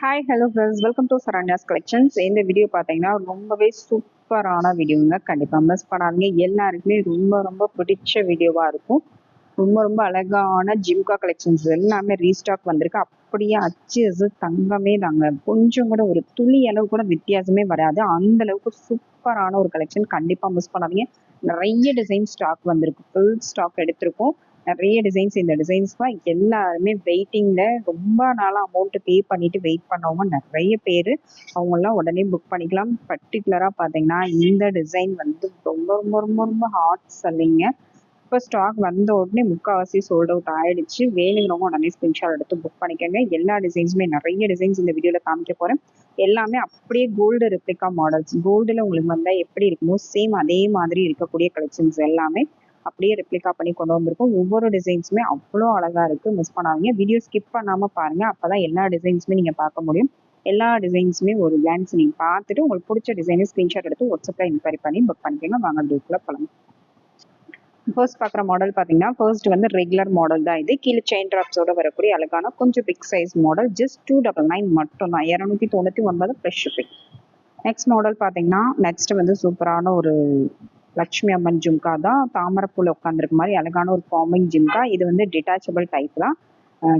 Hi hello friends, welcome to Saranya's collections. இந்த video பார்த்தீங்கன்னா ரொம்பவே சூப்பரான வீடியோங்க. கண்டிப்பாக மிஸ் பண்ணாதீங்க. எல்லாருக்குமே ரொம்ப ரொம்ப பிடிச்ச வீடியோவாக இருக்கும். ரொம்ப ரொம்ப அழகான ஜிம்கா கலெக்ஷன்ஸ் எல்லாமே ரீஸ்டாக் வந்திருக்கு. அப்படியே அச்சு அசு தங்கமே தாங்க. கொஞ்சம் கூட ஒரு துளி அளவு கூட வித்தியாசமே வராது. அந்த அளவுக்கு சூப்பரான ஒரு கலெக்ஷன். கண்டிப்பாக மிஸ் பண்ணாதீங்க. நிறைய டிசைன் ஸ்டாக் வந்திருக்கு. ஃபுல் ஸ்டாக் எடுத்திருக்கோம். நிறைய டிசைன்ஸ். இந்த டிசைன்ஸ்லாம் எல்லாருமே வெயிட்டிங்ல ரொம்ப நாளாக அமௌண்ட் பே பண்ணிட்டு வெயிட் பண்ணவங்க நிறைய பேர். அவங்கெல்லாம் உடனே புக் பண்ணிக்கலாம். பர்டிகுலராக பார்த்தீங்கன்னா இந்த டிசைன் வந்து ரொம்ப ரொம்ப ரொம்ப ரொம்ப ஹாட் செல்லிங்க. இப்போ ஸ்டாக் வந்த உடனே முக்கால்வாசி சோல்ட் அவுட் ஆயிடுச்சு. வேணுங்கிறவங்க உடனே ஸ்கிரீன்ஷாட் எடுத்து புக் பண்ணிக்கோங்க. எல்லா டிசைன்ஸுமே நிறைய டிசைன்ஸ் இந்த வீடியோவில் காமிக்க போகிறேன். எல்லாமே அப்படியே கோல்டு ரெப்ளிகா மாடல்ஸ். கோல்டில் உங்களுக்கு வந்தால் எப்படி இருக்குமோ சேம் அதே மாதிரி இருக்கக்கூடிய கலெக்ஷன்ஸ் எல்லாமே அப்படியே ரெப்ளிகா பண்ணி கொண்டு வந்திருக்கோம். ஒவ்வொரு டிசைன்ஸுமே அவ்வளோ அழகா இருக்கு. மிஸ் பண்ணாதீங்க. வீடியோ ஸ்கிப் பண்ணாம பாருங்க. அப்பதான் எல்லா டிசைன்ஸுமே நீங்க பார்க்க முடியும். எல்லா டிசைன்ஸுமே ஒரு கிளான்ஸ் நீங்க பார்த்துட்டு உங்களுக்கு பிடிச்ச டிசைனை ஸ்கிரீன்ஷாட் எடுத்து வாட்ஸ்அப்ல இன்கொயரி பண்ணி புக் பண்ணிக்கோங்க. வாங்க டூக்குள்ள போலாம். ஃபர்ஸ்ட் பார்க்குற மாடல் பார்த்தீங்கன்னா ஃபர்ஸ்ட் வந்து ரெகுலர் மாடல் தான் இது. கீழே செயின் ட்ராப்ஸோட வரக்கூடிய அழகான கொஞ்சம் பிக் சைஸ் மாடல். ஜஸ்ட் 299 மட்டும் தான். 299 ப்ளஸ் ஷிப்பிங். நெக்ஸ்ட் மாடல் பார்த்தீங்கன்னா நெக்ஸ்ட் வந்து சூப்பரான ஒரு லக்ஷ்மி அம்மன் ஜும்கா தான். தாமரைப்பூல உட்காந்துருக்க மாதிரி அழகான ஒரு ஃபார்மிங் ஜும்கா. இது வந்து டிட்டாச்சபிள் டைப் தான்.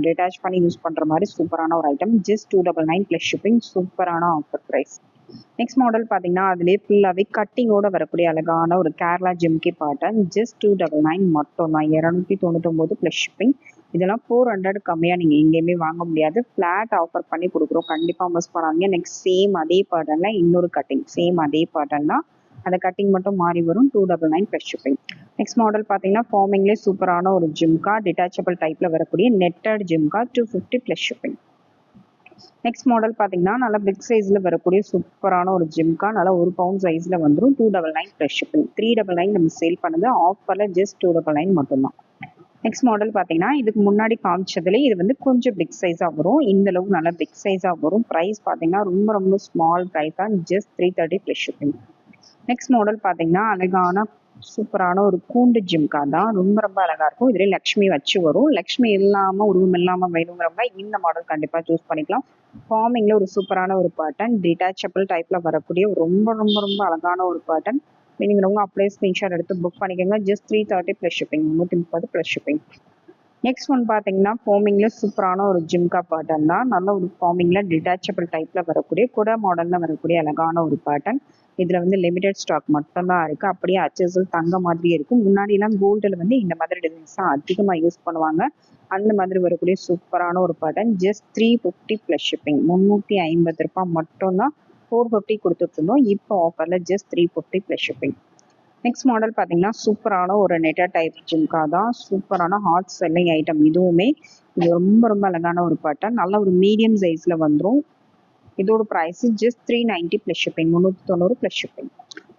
டிட்டாச் பண்ணி யூஸ் பண்ணுற மாதிரி சூப்பரான ஒரு ஐட்டம். Just 299 plus shipping. சூப்பரான ஆஃபர் ப்ரைஸ். நெக்ஸ்ட் மாடல் பார்த்தீங்கன்னா அதுலேயே ஃபுல்லாகவே கட்டிங்கோட வரக்கூடிய அழகான ஒரு கேரளா ஜிம்கி பேட்டர்ன். ஜஸ்ட் 299 மட்டும் தான். 299 ப்ளஸ் ஷிப்பிங். இதெல்லாம் 400 கம்மியாக நீங்கள் எங்கேயுமே வாங்க முடியாது. ஃப்ளாட் ஆஃபர் பண்ணி கொடுக்குறோம். கண்டிப்பாக மிஸ் பண்ணாதீங்க. நெக்ஸ்ட் சேம் அதே பேட்டர்னில் இன்னொரு கட்டிங். சேம் அதே பேட்டர்ன் தான். அந்த கட்டிங் மட்டும் மாறி வரும். 299 ப்ளஸ் ஷிப்பிங். நெக்ஸ்ட் மாடல் பார்த்தீங்கன்னா ஃபார்மிங்லேயே சூப்பரான ஒரு ஜிம்கா. டிட்டாச்சபிள் டைப்பில் வரக்கூடிய netted jhumka. 250 plus shipping. Next model பார்த்தீங்கன்னா நல்லா பிக் சைஸில் வரக்கூடிய சூப்பரான ஒரு ஜிம்கா. நல்லா 1 பவுண்ட் சைஸில் வந்துடும். 299 ப்ளஸ் ஷிப்பிங். 399 நம்ம சேல் பண்ணது ஆஃபரில் ஜஸ்ட் 299 மட்டும்தான். நெக்ஸ்ட் மாடல் பார்த்தீங்கன்னா இதுக்கு முன்னாடி காமிச்சதுலேயே இது வந்து கொஞ்சம் பிக் சைஸாக வரும். இந்த அளவுக்கு நல்லா பிக் சைஸாக வரும். ப்ரைஸ் பார்த்தீங்கன்னா ரொம்ப ரொம்ப ஸ்மால் ப்ரைஸ் தான். Just 330 plus shipping. Next model பார்த்தீங்கன்னா அழகான சூப்பரான ஒரு கூண்டு ஜிம்கா தான். ரொம்ப ரொம்ப அழகா இருக்கும். இதுலேயே லக்ஷ்மி வச்சு வரும். லக்ஷ்மி இல்லாமல் உருவம் இல்லாமல் வேணுங்கிறவங்க இந்த மாடல் கண்டிப்பாக சூஸ் பண்ணிக்கலாம். ஃபார்மிங்கில் ஒரு சூப்பரான ஒரு பேட்டர்ன். டிட்டாச்சபிள் டைப்பில் வரக்கூடிய ரொம்ப ரொம்ப ரொம்ப அழகான ஒரு பேட்டர்ன். வேணுங்கிறவங்க அப்படியே ஸ்க்ரீன்ஷாட் எடுத்து புக் பண்ணிக்கோங்க. Just 330 plus shipping. 330 plus shipping. Next one பார்த்தீங்கன்னா ஃபார்மிங்கில் சூப்பரான ஒரு ஜிம்கா பேட்டர்ன் தான். நல்ல ஒரு ஃபார்மிங்கில் டிட்டாச்சபிள் டைப்பில் வரக்கூடிய குடை மாடலில் வரக்கூடிய அழகான ஒரு பேட்டர்ன். இதில் வந்து லிமிடெட் ஸ்டாக் மட்டும்தான் இருக்குது. அப்படியே அச்சஸில் தங்க மாதிரி இருக்கும். முன்னாடிலாம் கோல்டில் வந்து இந்த மாதிரி டிசைன்ஸ் தான் அதிகமாக யூஸ் பண்ணுவாங்க. அந்த மாதிரி வரக்கூடிய சூப்பரான ஒரு பேட்டர்ன். Just 350 plus shipping. 350 ரூபாய் மட்டும்தான். 450 கொடுத்துட்ருந்தோம். இப்போ ஆஃபரில் just 350 plus shipping. Next model பார்த்தீங்கன்னா சூப்பரான ஒரு நெட்டர் டைப் ஜிம்கா தான். சூப்பரான ஹாட் செல்லிங் ஐட்டம் இதுவுமே. இது ரொம்ப ரொம்ப அழகான ஒரு பேட்டர்ன். நல்ல ஒரு மீடியம் சைஸில் வந்துடும். இதோட price just 390 plus shipping. 390 plus shipping.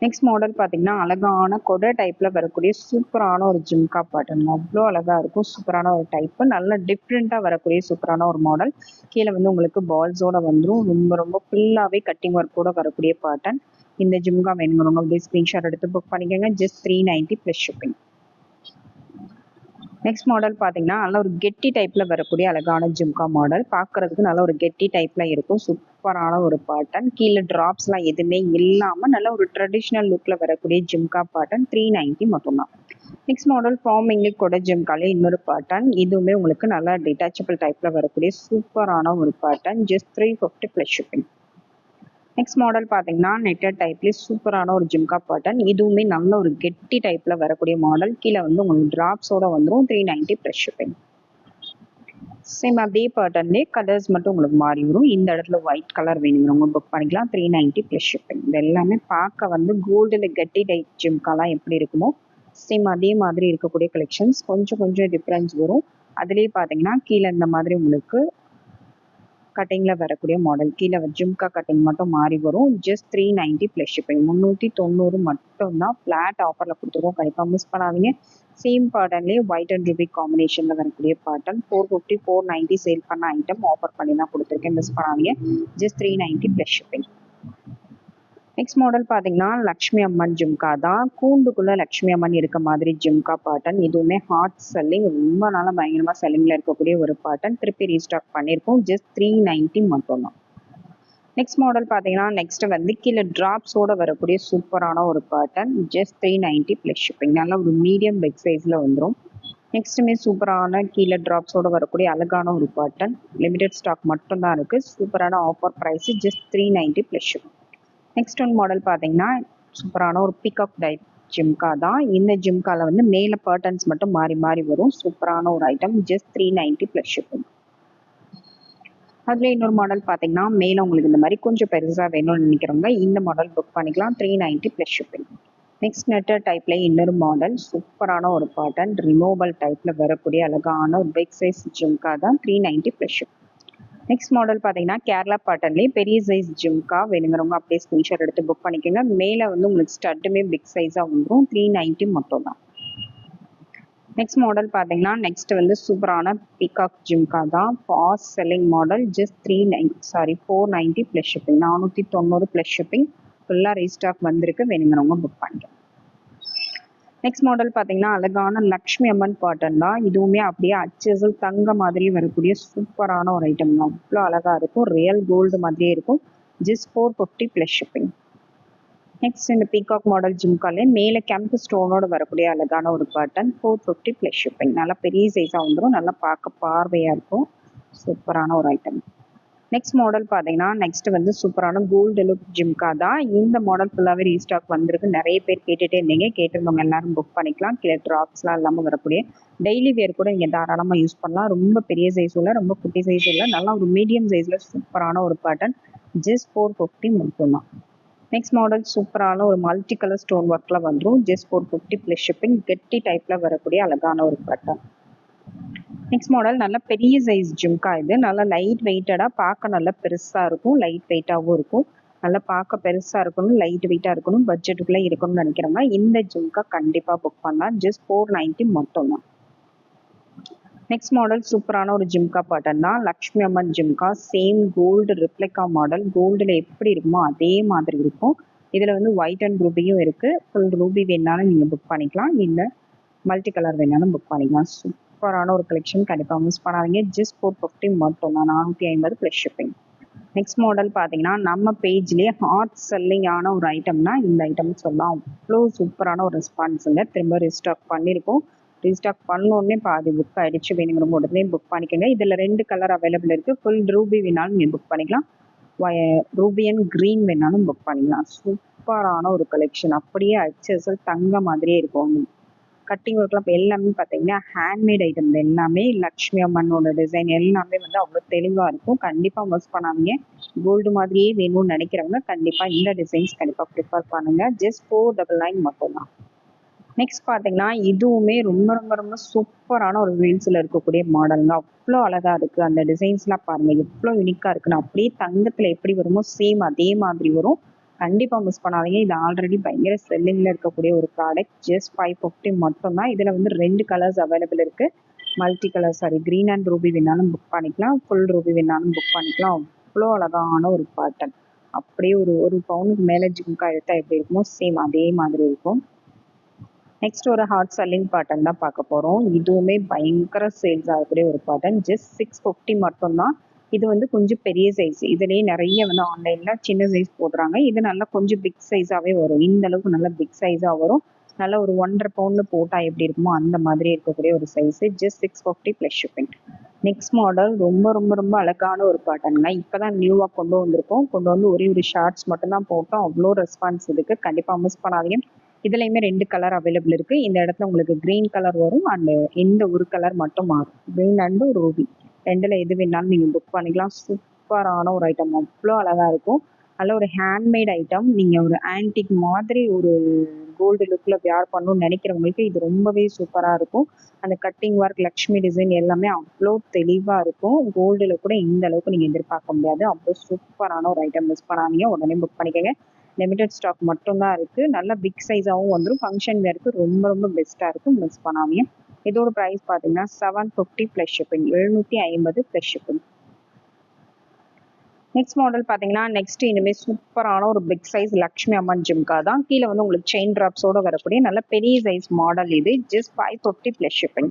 Next model பார்த்தீங்கன்னா அழகான கொடை டைப்பில் வரக்கூடிய சூப்பரான ஒரு ஜிம்கா பேட்டர்ன். அவ்வளோ அழகாக இருக்கும். சூப்பரான ஒரு டைப்பு. நல்ல டிஃப்ரெண்ட்டாக வரக்கூடிய சூப்பரான ஒரு மாடல். கீழே வந்து உங்களுக்கு பால்ஸோட வந்துடும். ரொம்ப ரொம்ப ஃபுல்லாகவே கட்டிங் ஒர்க்கோட வரக்கூடிய பேட்டர்ன். இந்த ஜிம்கா வேணுங்கிறவங்க அப்படியே ஸ்க்ரீன்ஷாட் எடுத்து புக் பண்ணிக்கோங்க. Just 390 plus shipping. Next model பார்த்தீங்கன்னா நல்ல ஒரு கெட்டி டைப்பில் வரக்கூடிய அழகான ஜிம்கா மாடல். பார்க்குறதுக்கு நல்ல ஒரு கெட்டி டைப்பில் இருக்கும். சூப்பரான ஒரு பேட்டர்ன். கீழே ட்ராப்ஸ்லாம் எதுவுமே இல்லாமல் நல்ல ஒரு ட்ரெடிஷ்னல் லுக்கில் வரக்கூடிய ஜிம்கா பேட்டர்ன். 390 மட்டும்தான். நெக்ஸ்ட் மாடல் ஃபார்மிங்கு கூட ஜிம்காலே இன்னொரு பேட்டர்ன். இதுவுமே உங்களுக்கு நல்லா டிட்டாச்சபிள் டைப்பில் வரக்கூடிய சூப்பரான ஒரு pattern. Just 350 plus shipping. Next model பார்த்தீங்கன்னா நெட்டட் டைப்லேயே சூப்பரான ஒரு ஜிம்கா பேட்டர்ன். இதுவுமே நல்ல ஒரு கெட்டி டைப்பில் வரக்கூடிய மாடல். கீழே வந்து உங்களுக்கு ட்ராப்ஸோட வந்துடும். 390 ப்ளஸ் ஷிப்பிங். சேம் அதே பேட்டர்ன்லேயே கலர்ஸ் மட்டும் உங்களுக்கு மாறி வரும். இந்த இடத்துல ஒயிட் கலர் வேணுங்கிறவங்க புக் பண்ணிக்கலாம். 390 ப்ளஸ் ஷிப்பிங். இது எல்லாமே பார்க்க வந்து கோல்டில் கெட்டி டைப் ஜிம்காலாம் எப்படி இருக்குமோ சேம் அதே மாதிரி இருக்கக்கூடிய கலெக்ஷன்ஸ். கொஞ்சம் கொஞ்சம் டிஃப்ரென்ஸ் வரும். அதுலேயே பார்த்தீங்கன்னா கீழே இந்த மாதிரி உங்களுக்கு கட்டிங்கில் வரக்கூடிய மாடல். கீழே ஜிம்கா கட்டிங் மட்டும் மாறி வரும். Just 390 plus shipping. 390 மட்டும்தான். ஃப்ளாட் ஆஃபரில் கொடுத்துருவோம். கண்டிப்பாக மிஸ் பண்ணாதீங்க. சேம் பேட்டர்ன்லேயே ஒயிட் அண்ட் ரூபி காம்பினேஷனில் வரக்கூடிய பேட்டர்ன். 450 490 சேல் பண்ண ஐட்டம் ஆஃபர் பண்ணி தான் கொடுத்துருக்கேன். மிஸ் பண்ணாதீங்க. Just 390 plus shipping. Next model பார்த்தீங்கன்னா லக்ஷ்மி அம்மன் ஜிம்கா தான். கூண்டுக்குள்ளே லக்ஷ்மி அம்மன் இருக்க மாதிரி ஜிம்கா பேட்டர்ன். இதுவுமே ஹாட் செல்லிங். ரொம்ப நாளாக பயங்கரமாக செல்லிங்கில் இருக்கக்கூடிய ஒரு பேட்டர்ன். திருப்பி ரீஸ்டாக் பண்ணியிருக்கோம். ஜஸ்ட் 390 மட்டும்தான். நெக்ஸ்ட் மாடல் பார்த்தீங்கன்னா நெக்ஸ்ட் வந்து கீழே ட்ராப்ஸோட வரக்கூடிய சூப்பரான ஒரு பேட்டர்ன். Just 390 plus shipping. நல்ல ஒரு மீடியம் பிக் சைஸில் வந்துடும். நெக்ஸ்ட்டுமே சூப்பரான கீழே ட்ராப்ஸோட வரக்கூடிய அழகான ஒரு பேட்டர்ன். லிமிடெட் ஸ்டாக் மட்டும்தான் இருக்குது. சூப்பரான offer price just 390 plus shipping. Next one model பார்த்தீங்கன்னா சூப்பரான ஒரு பிகாக் டைப் ஜிம்கா தான். இந்த ஜிம்காவில் வந்து மேலே பேட்டர்ன்ஸ் மட்டும் மாறி மாறி வரும். சூப்பரான ஒரு ஐட்டம். Just 390 plus shipping. அதில் இன்னொரு மாடல் பார்த்தீங்கன்னா மேலே உங்களுக்கு இந்த மாதிரி கொஞ்சம் பெருசாக வேணும்னு நினைக்கிறவங்க இந்த மாடல் புக் பண்ணிக்கலாம். 390 ப்ளஸ் ஷிப்பிங். நெக்ஸ்ட் நெட்டர் டைப்ல இன்னொரு மாடல் சூப்பரான ஒரு பேட்டர்ன். ரிமூவல் டைப்ல வரக்கூடிய அழகான ஒரு பிக் சைஸ் ஜிம்கா தான். 390 ப்ளஸ் ஷிப்பிங். நெக்ஸ்ட் மாடல் பார்த்தீங்கன்னா கேரளா பேட்டர்ன்லேயே பெரிய சைஸ் ஜிம்கா வேணுங்கிறவங்க அப்படியே ஸ்க்ரீன்ஷாட் எடுத்து புக் பண்ணிக்கோங்க. மேலே வந்து உங்களுக்கு ஸ்டட்டுமே பிக் சைஸாக வந்துடும். 390 மட்டும் தான். நெக்ஸ்ட் மாடல் பார்த்தீங்கன்னா நெக்ஸ்ட் வந்து சூப்பரான பிகாக் ஜிம்கா தான். Fast selling model. Just 490 plus shipping. 490 plus shipping. ஃபுல்லாக ரீஸ்டாக் வந்திருக்கு. வேணுங்கிறவங்க புக் பண்ணிக்கலாம். நெக்ஸ்ட் மாடல் பார்த்தீங்கன்னா அழகான லக்ஷ்மி அம்மன் பேட்டர்ன் தான். இதுவுமே அப்படியே அச்சசல் தங்க மாதிரி வரக்கூடிய சூப்பரான ஒரு ஐட்டம் தான். அவ்வளோ அழகாக இருக்கும். ரியல் கோல்டு மாதிரியே இருக்கும். Just 450 plus shipping. நெக்ஸ்ட் இந்த பீகாக் மாடல் ஜிம்காலே மேலே கேம்ப் ஸ்டோனோட வரக்கூடிய அழகான ஒரு பேட்டர்ன். 450 plus shipping. நல்லா பெரிய சைஸாக வந்துடும். நல்லா பார்க்க பார்வையாக இருக்கும். சூப்பரான ஒரு ஐட்டம். நெக்ஸ்ட் மாடல் பார்த்தீங்கன்னா நெக்ஸ்ட் வந்து சூப்பரான கோல்டு லுக் ஜிம்கா தான். இந்த மாடல் ஃபுல்லாகவே ரீஸ்டாக் வந்திருக்கு. நிறைய பேர் கேட்டுகிட்டே இருந்தீங்க. கேட்டிருந்தவங்க எல்லாரும் புக் பண்ணிக்கலாம். கீழே ட்ராப்ஸ்லாம் இல்லாமல் வரக்கூடிய டெய்லி வேர் கூட நீங்கள் தாராளமாக யூஸ் பண்ணலாம். ரொம்ப பெரிய சைஸ் உள்ள, ரொம்ப குட்டி சைஸ் உள்ள, நல்லா ஒரு மீடியம் சைஸில் சூப்பரான ஒரு பேட்டர்ன். ஜஸ்ட் 450 மட்டும்தான். நெக்ஸ்ட் மாடல் சூப்பரான ஒரு மல்டி கலர் ஸ்டோன் ஒர்க்கில் வந்துடும். Just 450 plus shipping. கெட்டி டைப்பில் வரக்கூடிய அழகான ஒரு பேட்டர்ன். நெக்ஸ்ட் மாடல் நல்ல பெரிய சைஸ் ஜிம்கா. இது நல்லா லைட் வெயிட்டடாக பார்க்க நல்லா பெருசாக இருக்கும். லைட் வெயிட்டாகவும் இருக்கும். நல்லா பார்க்க பெருசாக இருக்கணும், லைட் வெயிட்டாக இருக்கணும், பட்ஜெட்டுக்குள்ளே இருக்கணும்னு நினைக்கிறவங்க இந்த ஜிம்கா கண்டிப்பாக புக் பண்ணலாம். ஜஸ்ட் 490 மட்டும் தான். நெக்ஸ்ட் மாடல் சூப்பரான ஒரு ஜிம்கா பேட்டர்ன் தான். Lakshmi Amman jhumka. Same gold replica model. கோல்டில் எப்படி இருக்குமோ அதே மாதிரி இருக்கும். இதில் வந்து ஒயிட் அண்ட் ரூபியும் இருக்குது. ஃபுல் ரூபி வேணாலும் நீங்கள் புக் பண்ணிக்கலாம். இல்லை மல்டி கலர் வேணாலும் புக் பண்ணிக்கலாம். சூப்பரான ஒரு கலெக்ஷன். கண்டிப்பாக மிஸ் பண்ணாதீங்க. ஜஸ்ட் 450 மட்டும் தான். 450 ப்ளஸ் ஷிப்பிங். நெக்ஸ்ட் மாடல் பார்த்தீங்கன்னா நம்ம பேஜ்லேயே ஹாட் செல்லிங் ஆன ஒரு ஐட்டம்னா இந்த ஐட்டம் சொல்லலாம். அவ்வளோ சூப்பரான ஒரு ரெஸ்பான்ஸுங்க. திரும்ப ரீஸ்டாக் பண்ணியிருக்கோம். ரீஸ்டாக் பண்ணோடனே பாதி புக் ஆகிடுச்சு. வேணுங்கிற உடனே புக் பண்ணிக்கோங்க. இதில் 2 கலர் அவைலபிள் இருக்குது. ஃபுல் ரூபி வேணாலும் நீங்கள் புக் பண்ணிக்கலாம். ரூபி அண்ட் க்ரீன் வேணாலும் புக் பண்ணிக்கலாம். சூப்பரான ஒரு கலெக்ஷன். அப்படியே அச்சசல் தங்க மாதிரியே இருக்கும். கட்டிங் ஒர்க்லாம் இப்போ எல்லாமே பார்த்தீங்கன்னா ஹேண்ட்மேட் ஐட்டம் எல்லாமே. லக்ஷ்மி அம்மனோட டிசைன் எல்லாமே வந்து அவ்வளோ தெளிவாக இருக்கும். கண்டிப்பாக மிஸ் பண்ணாதீங்க. கோல்டு மாதிரியே வேணும்னு நினைக்கிறவங்க கண்டிப்பாக இந்த டிசைன்ஸ் கண்டிப்பாக ப்ரிஃபர் பண்ணுங்கள். ஜஸ்ட் 499 மட்டும்தான். நெக்ஸ்ட் பார்த்தீங்கன்னா இதுவுமே ரொம்ப ரொம்ப ரொம்ப சூப்பரான ஒரு ரீல்ஸில் இருக்கக்கூடிய மாடலுங்க. அவ்வளோ அழகாக இருக்குது. அந்த டிசைன்ஸ்லாம் பாருங்கள் எவ்வளோ யூனிக்காக இருக்குன்னு. அப்படியே தங்கத்தில் எப்படி வருமோ சேம் அதே மாதிரி வரும். கண்டிப்பாக மிஸ் பண்ணாதீங்க. இது ஆல்ரெடி பயங்கர செல்லிங்கில் இருக்கக்கூடிய ஒரு ப்ராடக்ட். ஜஸ்ட் 550 மட்டும்தான். இதில் வந்து 2 கலர்ஸ் அவைலபிள் இருக்குது. Multi colour green and Ruby வேணாலும் புக் பண்ணிக்கலாம். ஃபுல் ரூபி வேணாலும் புக் பண்ணிக்கலாம். அவ்வளோ அழகான ஒரு பேட்டர்ன். அப்படியே ஒரு பவுனுக்கு மேலே ஜிம்கா எடுத்தால் எப்படி இருக்குமோ சேம் அதே மாதிரி இருக்கும். நெக்ஸ்ட் ஒரு ஹாட் செல்லிங் பேட்டர்ன் தான் பார்க்க போகிறோம். இதுவுமே பயங்கர சேல்ஸ் ஆகக்கூடிய ஒரு பேட்டர்ன். ஜஸ்ட் 650 மட்டும்தான். இது வந்து கொஞ்சம் பெரிய சைஸ். இதுலேயே நிறைய வந்து ஆன்லைனில் சின்ன சைஸ் போடுறாங்க. இது நல்லா கொஞ்சம் பிக் சைஸாகவே வரும். இந்த அளவுக்கு நல்லா பிக் சைஸாக வரும். நல்லா ஒரு 1.5 பவுண்டு போட்டால் எப்படி இருக்குமோ அந்த மாதிரி இருக்கக்கூடிய ஒரு size. Just 650 plus shipping. Next model ரொம்ப ரொம்ப ரொம்ப அழகான ஒரு பேட்டர்னுங்க. இப்போ தான் நியூவாக கொண்டு வந்திருக்கோம். கொண்டு வந்து ஒரு ஷார்ட்ஸ் மட்டும்தான் போட்டோம். அவ்வளோ ரெஸ்பான்ஸ் இருக்குது. கண்டிப்பாக மிஸ் பண்ணாதீங்க. இதுலேயுமே 2 கலர் அவைலபிள் இருக்குது. இந்த இடத்துல உங்களுக்கு க்ரீன் கலர் வரும் அண்டு இந்த ஒரு கலர் மட்டும் மாறும். க்ரீன் அண்டு ரூபி 2ல் எது வேணாலும் நீங்கள் புக் பண்ணிக்கலாம். சூப்பரான ஒரு ஐட்டம். அவ்வளோ அழகாக இருக்கும். நல்ல ஒரு ஹேண்ட்மேட் ஐட்டம். நீங்கள் ஒரு ஆன்டிக் மாதிரி ஒரு கோல்டு லுக்கில் வியர் பண்ணணும்னு நினைக்கிறவங்களுக்கு இது ரொம்பவே சூப்பராக இருக்கும். அந்த கட்டிங் ஒர்க் லக்ஷ்மி டிசைன் எல்லாமே அவ்வளோ தெளிவாக இருக்கும். கோல்டில் கூட இந்த அளவுக்கு நீங்கள் எதிர்பார்க்க முடியாது. அவ்வளோ சூப்பரான ஒரு ஐட்டம். மிஸ் பண்ணாதீங்க. உடனே புக் பண்ணிக்கோங்க. லிமிடெட் ஸ்டாக் மட்டும்தான் இருக்குது. நல்லா பிக் சைஸாகவும் வந்துடும். ஃபங்க்ஷன் வேருக்கு ரொம்ப ரொம்ப பெஸ்ட்டாக இருக்கும். மிஸ் பண்ணாதீங்க. இதோட ப்ரைஸ் பார்த்தீங்கன்னா 750 plus shipping. 750 plus shipping. Next model பார்த்தீங்கன்னா நெக்ஸ்ட் இனிமேல் சூப்பரான ஒரு பிக் சைஸ் லக்ஷ்மி அம்மன் ஜிம்கா தான். கீழே வந்து உங்களுக்கு செயின் ட்ராப்ஸோடு வரக்கூடிய நல்ல பெரிய சைஸ் மாடல் இது. Just 550 plus shipping.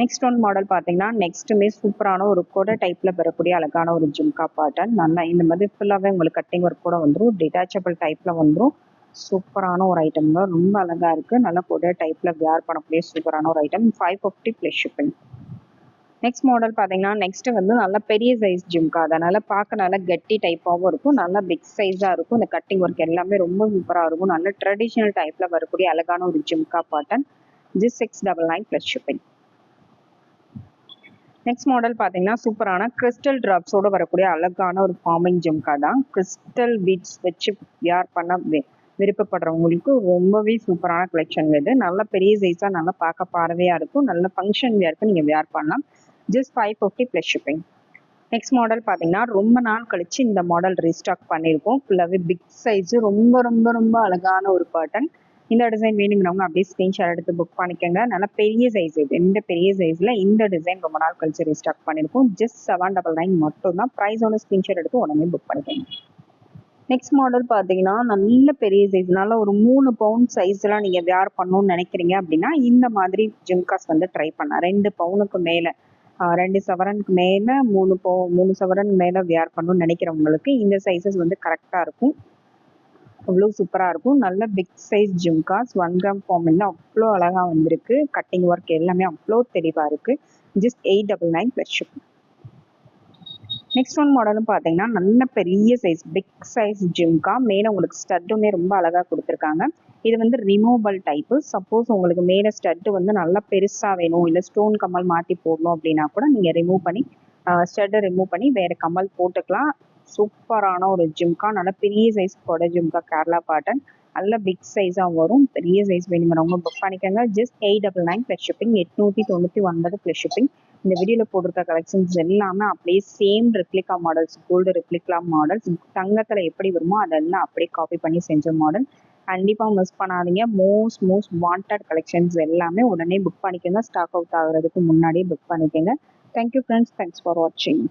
Next one model பார்த்தீங்கன்னா நெக்ஸ்ட்டுமே சூப்பரான ஒரு கொடை டைப்பில் வரக்கூடிய அழகான ஒரு ஜும்கா பேட்டர்ன். நல்லா இந்த மாதிரி ஃபுல்லாகவே உங்களுக்கு கட்டிங் ஒர்க் கூட வந்துடும். டிட்டாச்சபிள் டைப்பில் வந்துடும். சூப்பரான ஒரு ஐட்டம்ங்க. ரொம்ப அழகாக இருக்குது. நல்லா கொடை டைப்பில் வியர் பண்ணக்கூடிய சூப்பரான ஒரு item. 550 plus shipping. Next model பார்த்தீங்கன்னா நெக்ஸ்ட்டு வந்து நல்லா பெரிய சைஸ் ஜிம்கா. அதனால் பார்க்க நல்லா கெட்டி டைப்பாகவும் இருக்கும். நல்லா பிக் சைஸாக இருக்கும். இந்த கட்டிங் ஒர்க் எல்லாமே ரொம்ப சூப்பராக இருக்கும். நல்ல ட்ரெடிஷ்னல் டைப்பில் வரக்கூடிய அழகான ஒரு ஜிம்கா பேட்டர்ன். ஜிஸ் 699 ப்ளஸ் ஷிப்பிங். நெக்ஸ்ட் மாடல் பார்த்தீங்கன்னா சூப்பரான கிறிஸ்டல் ட்ராப்ஸோடு வரக்கூடிய அழகான ஒரு ஃபார்மிங் ஜிம்கா தான். கிறிஸ்டல் பீட்ஸ் வச்சு வியர் பண்ண விருப்பப்படுறவங்களுக்கு ரொம்பவே சூப்பரான கலெக்ஷன் இது. நல்ல பெரிய சைஸாக நல்லா பார்க்க பார்வையாக இருக்கும். நல்ல ஃபங்க்ஷன் வியருக்கு நீங்கள் வியர் பண்ணலாம். Just 550 plus shipping. Next model பார்த்தீங்கன்னா ரொம்ப நாள் கழிச்சு இந்த மாடல் ரீஸ்டாக் பண்ணியிருக்கோம். ஃபுல்லாகவே பிக் சைஸு ரொம்ப ரொம்ப ரொம்ப அழகான ஒரு பேட்டர்ன். இந்த டிசைன் வேணுங்கிறவங்க அப்படியே ஸ்க்ரீன்ஷாட் எடுத்து புக் பண்ணிக்கோங்க. நல்லா பெரிய சைஸ் இது. இந்த பெரிய சைஸில் இந்த டிசைன் ரொம்ப நாள் கழிச்சு ரீஸ்டாக் பண்ணியிருக்கோம். ஜஸ்ட் 799 மட்டும் தான். ப்ரைஸோட ஸ்க்ரீன்ஷாட் எடுத்து உடனே புக் பண்ணிக்கோங்க. நெக்ஸ்ட் மாடல் பார்த்தீங்கன்னா நல்ல பெரிய சைஸ், நல்ல ஒரு 3 பவுண்ட் சைஸ்லாம் நீங்கள் வியர் பண்ணணும்னு நினைக்கிறீங்க அப்படின்னா இந்த மாதிரி ஜிம்காஸ் வந்து ட்ரை பண்ணலாம். 2 பவுனுக்கு மேலே 2 சவரனுக்கு மேலே 3 சவரன் மேலே வியர் பண்ணணும்னு நினைக்கிறவங்களுக்கு இந்த சைஸஸ் வந்து கரெக்டாக இருக்கும். அவ்வளோ சூப்பராக இருக்கும். நல்ல பிக் சைஸ் ஜிம்காஸ் 1 கிராம் ஃபார்மில் அவ்வளோ அழகாக வந்திருக்கு. கட்டிங் ஒர்க் எல்லாமே அவ்வளோ தெளிவாக இருக்குது. Just 899 plus shipping. Next one மாடலும் பார்த்தீங்கன்னா நல்ல பெரிய சைஸ் பிக் சைஸ் ஜிம்கா. மேலே உங்களுக்கு ஸ்டட்டுமே ரொம்ப அழகாக கொடுத்துருக்காங்க. இது வந்து ரிமூவபிள் டைப்பு. சப்போஸ் உங்களுக்கு மேலே ஸ்டட்டு வந்து நல்லா பெருசாக வேணும், இல்லை ஸ்டோன் கம்மல் மாற்றி போடணும் அப்படின்னா கூட நீங்கள் ரிமூவ் பண்ணி ஸ்டட்டை ரிமூவ் பண்ணி வேறு கம்மல் போட்டுக்கலாம். சூப்பரான ஒரு ஜிம்கா. நல்ல பெரிய சைஸ் கொடை ஜிம்கா கேரளா பேட்டர்ன். நல்ல பிக் சைஸாக வரும். பெரிய சைஸ் வேணுங்கிறவங்க புக் பண்ணிக்கோங்க. Just 899 plus shipping. 899 plus shipping. இந்த வீடியோவில் போட்டிருக்க கலெக்ஷன்ஸ் எல்லாமே அப்படியே same replica models, gold replica models. தங்கத்தில் எப்படி வருமோ அதெல்லாம் அப்படியே காப்பி பண்ணி செஞ்ச மாடல். கண்டிப்பாக மிஸ் பண்ணாதீங்க. மோஸ்ட் வாண்டட் கலெக்ஷன்ஸ் எல்லாமே உடனே புக் பண்ணிக்கோங்க. ஸ்டாக் அவுட் ஆகுறதுக்கு முன்னாடியே புக் பண்ணிக்கோங்க. Thank you friends. தேங்க்ஸ் ஃபார் வாட்சிங்.